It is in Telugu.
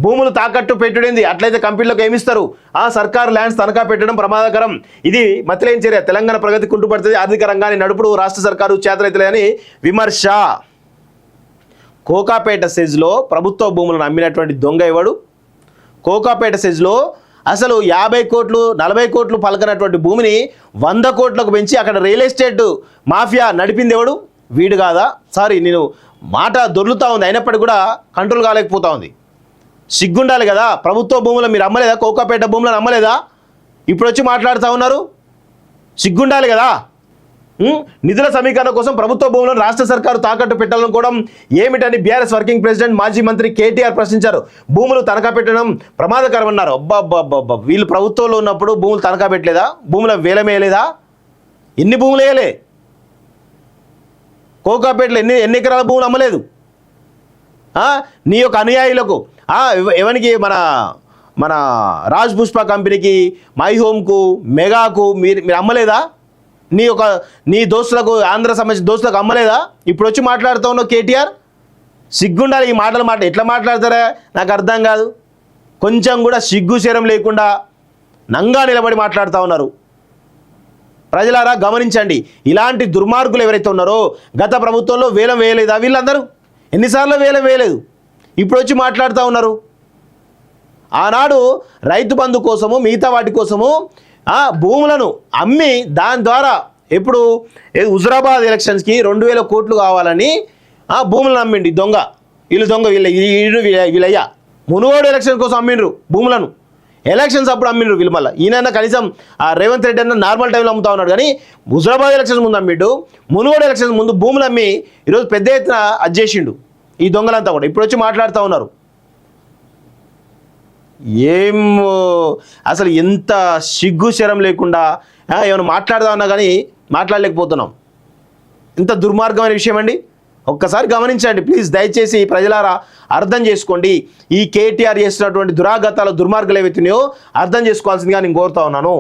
భూములు తాకట్టు పెట్టుడింది, అట్లయితే కంపెనీలకు ఏమిస్తారు? సర్కారు ల్యాండ్స్ తనఖా పెట్టడం ప్రమాదకరం, ఇది మతిలేని చర్య, తెలంగాణ ప్రగతి కుంటుపడుతుంది, ఆర్థిక రంగాన్ని నడుపుడు రాష్ట్ర సర్కారు చేతనైతలేదని విమర్శ. కోకాపేట సెజ్లో ప్రభుత్వ భూములను అమ్మినటువంటి దొంగ ఎవడు? కోకాపేట సెజ్లో అసలు 50 కోట్లు 40 కోట్లు పలకనటువంటి భూమిని 100 కోట్లకు పెంచి అక్కడ రియల్ ఎస్టేట్ మాఫియా నడిపింది ఎవడు? వీడు కాదా? సారీ, నేను మాట దొర్లుతూ ఉంది, అయినప్పటికీ కూడా కంట్రోల్ కాలేకపోతా ఉంది. సిగ్గుండాలి కదా. ప్రభుత్వ భూములు మీరు అమ్మలేదా? కోకాపేట భూములను అమ్మలేదా? ఇప్పుడు వచ్చి మాట్లాడుతూ ఉన్నారు. సిగ్గుండాలి కదా. నిధుల సమీకరణ కోసం ప్రభుత్వ భూములను రాష్ట్ర సర్కారు తాకట్టు పెట్టాలనుకోవడం ఏమిటని బీఆర్ఎస్ వర్కింగ్ ప్రెసిడెంట్ మాజీ మంత్రి కేటీఆర్ ప్రశ్నించారు. భూములు తనఖా పెట్టడం ప్రమాదకరమన్నారు. అబ్బా, వీళ్ళు ప్రభుత్వంలో ఉన్నప్పుడు భూములు తనఖా పెట్టలేదా? భూముల వేలమేయలేదా? ఎన్ని భూములు వేయలే? కోకాపేటలో ఎన్ని ఎకరాల భూములు అమ్మలేదు? నీ యొక్క అనుయాయులకు ఎవరికి మన రాజ్ పుష్ప కంపెనీకి, మై హోమ్కు, మెగాకు మీరు అమ్మలేదా? నీ దోస్తులకు, ఆంధ్ర సంబంధించిన దోస్తులకు అమ్మలేదా? ఇప్పుడు వచ్చి మాట్లాడుతూ ఉన్నావు కేటీఆర్. సిగ్గుండాలి. ఈ మాటలు ఎట్లా మాట్లాడతారా నాకు అర్థం కాదు. కొంచెం కూడా సిగ్గు శరం లేకుండా నంగా నిలబడి మాట్లాడుతూ ఉన్నారు. ప్రజలారా గమనించండి, ఇలాంటి దుర్మార్గులు ఎవరైతే ఉన్నారో గత ప్రభుత్వంలో వేలం వేయలేదా? వీళ్ళందరూ ఎన్నిసార్లు వేలం వేయలేదు, ఇప్పుడు వచ్చి మాట్లాడుతూ ఉన్నారు. ఆనాడు రైతు బంధు కోసము, మిగతా వాటి కోసము భూములను అమ్మి దాని ద్వారా ఎప్పుడు హుజరాబాద్ ఎలక్షన్స్కి 2000 కోట్లు కావాలని భూములను అమ్మిండి దొంగ. వీళ్ళయ్యా మునుగోడు ఎలక్షన్ కోసం అమ్మిండ్రు భూములను. ఎలక్షన్స్ అప్పుడు అమ్మిండ్రు వీళ్ళు. మళ్ళీ ఈయన కనీసం రేవంత్ రెడ్డి అన్న నార్మల్ టైంలో అమ్ముతా ఉన్నాడు, కానీ హుజరాబాద్ ఎలక్షన్స్ ముందు అమ్మిండు, మునుగోడు ఎలక్షన్స్ ముందు భూములు అమ్మి ఈరోజు పెద్ద ఎత్తున అజ్జేసిండు ఈ దొంగలంతా కూడా. ఇప్పుడు వచ్చి మాట్లాడుతూ ఉన్నారు. అసలు ఎంత సిగ్గు శరం లేకుండా ఏమైనా మాట్లాడదామన్నా కానీ మాట్లాడలేకపోతున్నాం. ఇంత దుర్మార్గమైన విషయం అండి. ఒక్కసారి గమనించండి ప్లీజ్, దయచేసి ప్రజలారా అర్థం చేసుకోండి. ఈ కేటీఆర్ చేస్తున్నటువంటి దురాగతాల దుర్మార్గాలు ఏవైతున్నాయో అర్థం చేసుకోవాల్సిందిగా నేను కోరుతా ఉన్నాను.